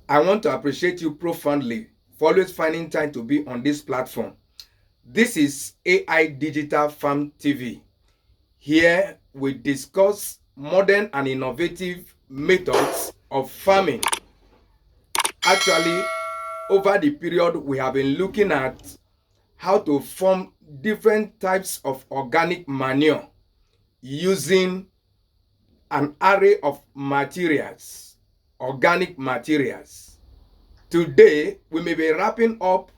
I want to appreciate you profoundly for always finding time to be on this platform. This is AI Digital Farm TV. Here we discuss modern and innovative methods of farming. Actually, over the period, we have been looking at how to form different types of organic manure using an array of materials, organic materials. Today, we may be wrapping up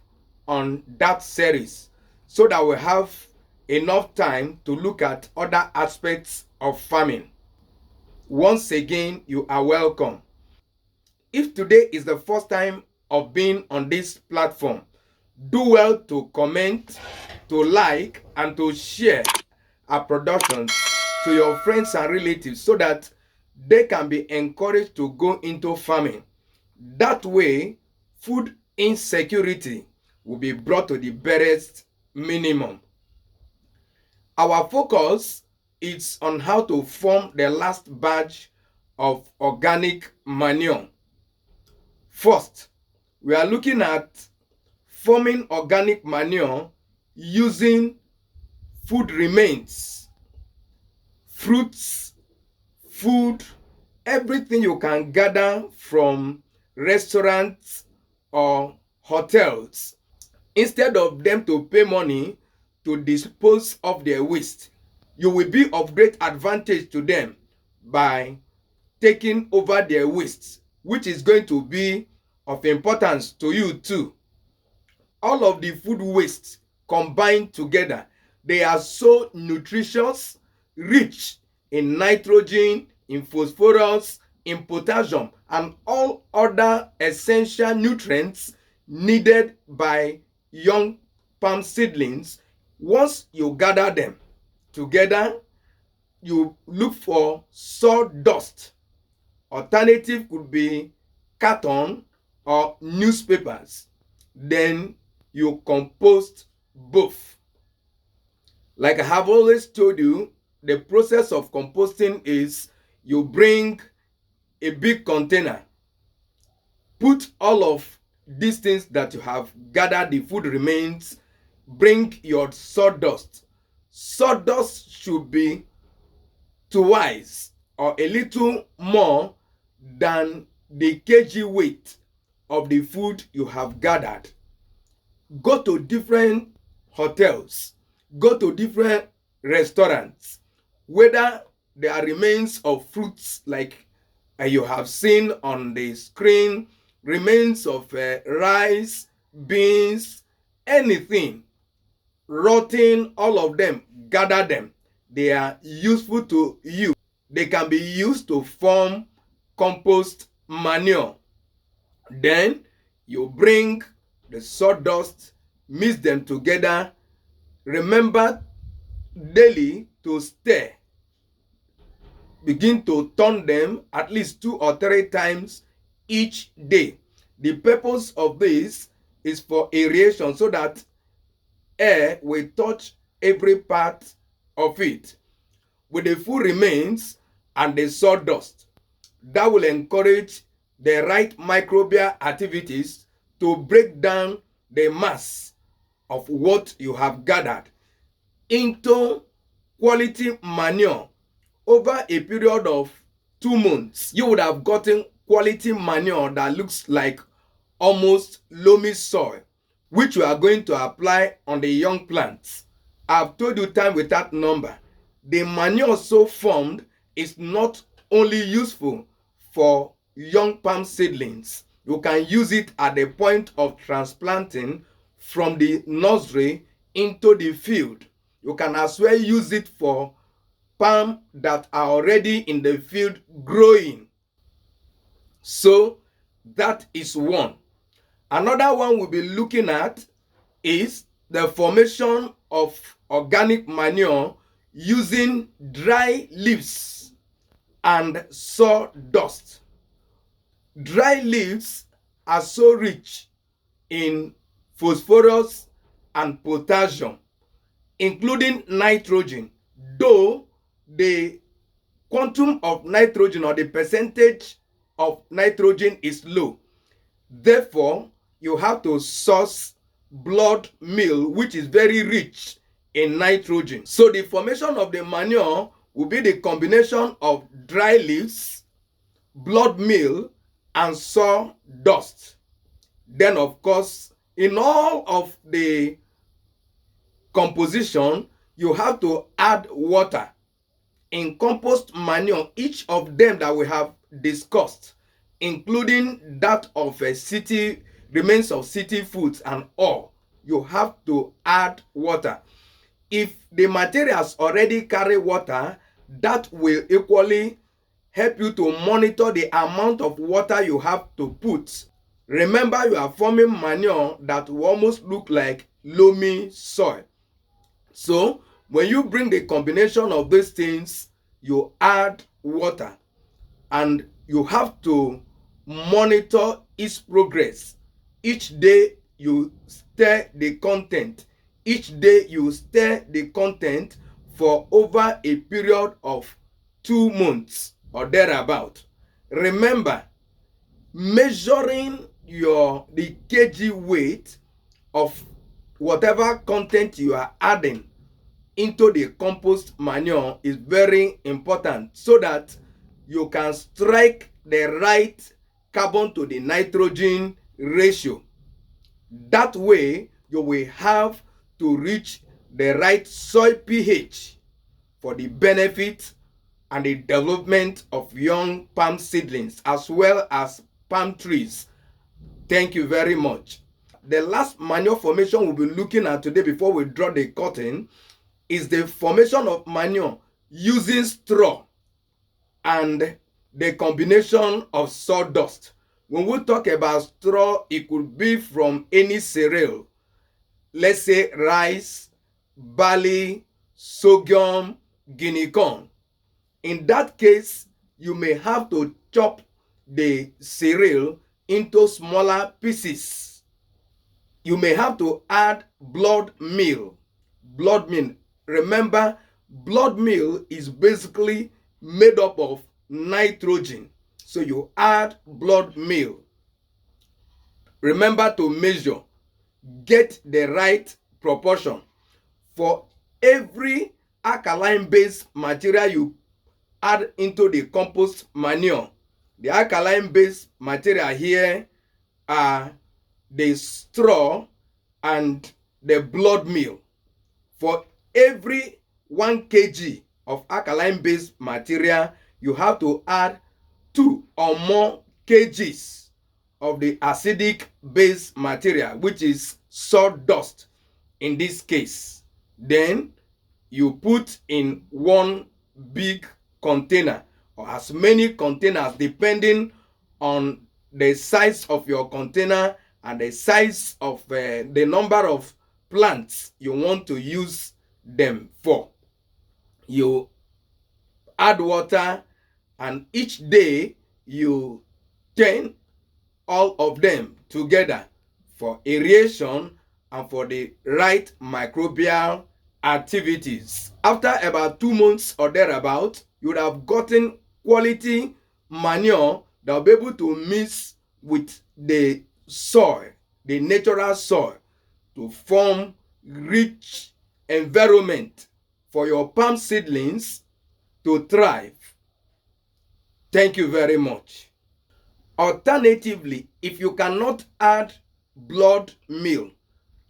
on that series so that we have enough time to look at other aspects of farming. Once again, you are welcome. If today is the first time of being on this platform, do well to comment, to like, and to share our productions to your friends and relatives so that they can be encouraged to go into farming. That way, food insecurity will be brought to the barest minimum. Our focus is on how to form the last batch of organic manure. First, we are looking at forming organic manure using food remains, fruits, food, everything you can gather from restaurants or hotels. Instead of them to pay money to dispose of their waste, you will be of great advantage to them by taking over their waste, which is going to be of importance to you too. All of the food waste combined together, they are so nutritious, rich in nitrogen, in phosphorus, in potassium, and all other essential nutrients needed by young palm seedlings. Once you gather them together, you look for sawdust. Alternative could be carton or newspapers. Then you compost both. Like I have always told you, the process of composting is you bring a big container, put all of these things that you have gathered, the food remains, bring your sawdust. Sawdust should be twice or a little more than the kg weight of the food you have gathered. Go to different hotels, go to different restaurants, whether there are remains of fruits like you have seen on the screen, remains of rice, beans, anything, rotten, all of them, gather them. They are useful to you. They can be used to form compost manure. Then you bring the sawdust, mix them together. Remember daily to stir. Begin to turn them at least 2 or 3 times each day. The purpose of this is for aeration so that air will touch every part of it. With the food remains and the sawdust, that will encourage the right microbial activities to break down the mass of what you have gathered into quality manure. Over a period of 2 months, you would have gotten quality manure that looks like almost loamy soil, which you are going to apply on the young plants. I've told you time without number, the manure so formed is not only useful for young palm seedlings. You can use it at the point of transplanting from the nursery into the field. You can as well use it for palm that are already in the field growing. So that is one. Another one we'll be looking at is the formation of organic manure using dry leaves and sawdust. Dry leaves are so rich in phosphorus and potassium, including nitrogen, though the quantum of nitrogen or the percentage of nitrogen is low. Therefore, you have to source blood meal, which is very rich in nitrogen. So the formation of the manure will be the combination of dry leaves, blood meal, and sawdust. Then, of course, in all of the composition, you have to add water. In compost manure, each of them that we have discussed, including that of city remains of city foods and all, you have to add water. If the materials already carry water, that will equally help you to monitor the amount of water you have to put. Remember, you are forming manure that will almost look like loamy soil. So when you bring the combination of these things, you add water, and you have to monitor its progress. Each day you stir the content. Each day you stir the content for over a period of 2 months or thereabout. Remember, measuring the kg weight of whatever content you are adding into the compost manure is very important, so that you can strike the right carbon to the nitrogen ratio. That way you will have to reach the right soil pH for the benefit and the development of young palm seedlings as well as palm trees. Thank you very much. The last manure formation we'll be looking at today before we draw the curtain is the formation of manure using straw and the combination of sawdust. When we talk about straw, it could be from any cereal. Let's say rice, barley, sorghum, guinea corn. In that case, you may have to chop the cereal into smaller pieces. You may have to add blood meal. Blood meal. Remember, blood meal is basically made up of nitrogen. So you add blood meal. Remember to measure. Get the right proportion. For every alkaline-based material you add into the compost manure, the alkaline-based material here are the straw and the blood meal. For every 1 kg of alkaline-based material, you have to add 2 or more kgs of the acidic-based material, which is sawdust in this case. Then you put in one big container or as many containers depending on the size of your container and the size of the number of plants you want to use them for. You add water, and each day you turn all of them together for aeration and for the right microbial activities. After about 2 months or thereabout, you would have gotten quality manure that will be able to mix with the soil, the natural soil, to form rich environment for your palm seedlings to thrive. Thank you very much. Alternatively, if you cannot add blood meal,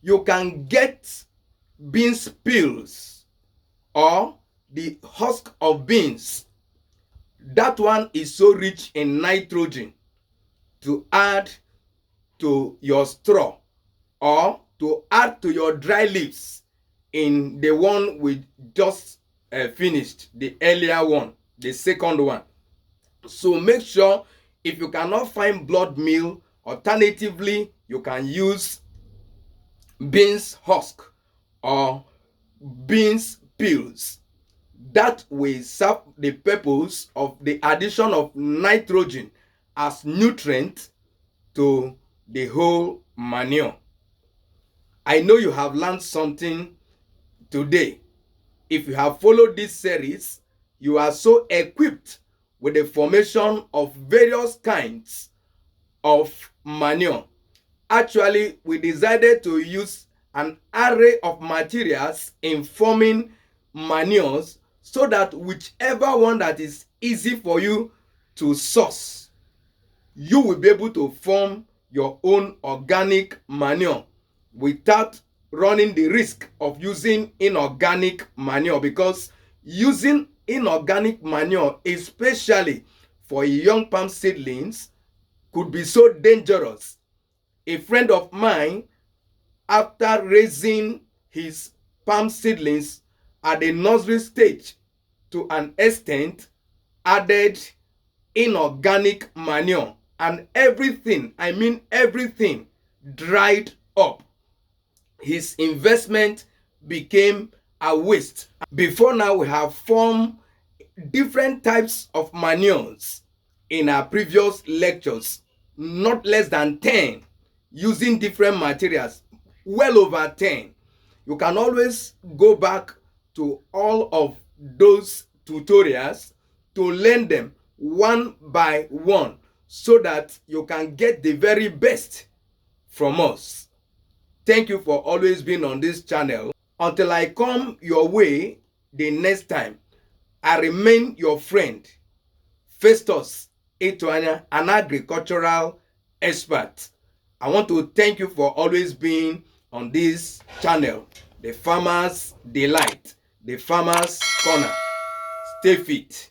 you can get beans peels or the husk of beans. That one is so rich in nitrogen to add to your straw or to add to your dry leaves in the one we just finished, the earlier one, the second one. So make sure, if you cannot find blood meal, alternatively you can use beans husk or beans peels. That will serve the purpose of the addition of nitrogen as nutrient to the whole manure. I know you have learned something today. If you have followed this series, you are so equipped with the formation of various kinds of manure. Actually, we decided to use an array of materials in forming manures so that whichever one that is easy for you to source, you will be able to form your own organic manure without running the risk of using inorganic manure, because using inorganic manure, especially for young palm seedlings, could be so dangerous. A friend of mine, after raising his palm seedlings at the nursery stage to an extent, added inorganic manure, and everything, I mean everything, dried up. His investment became a waste. Before now, we have formed different types of manures in our previous lectures, not less than 10, using different materials, well over 10. You can always go back to all of those tutorials to learn them one by one so that you can get the very best from us. Thank you for always being on this channel. Until I come your way the next time, I remain your friend, Festus Etoanya, an agricultural expert. I want to thank you for always being on this channel, The Farmer's Delight, The Farmer's Corner. Stay fit.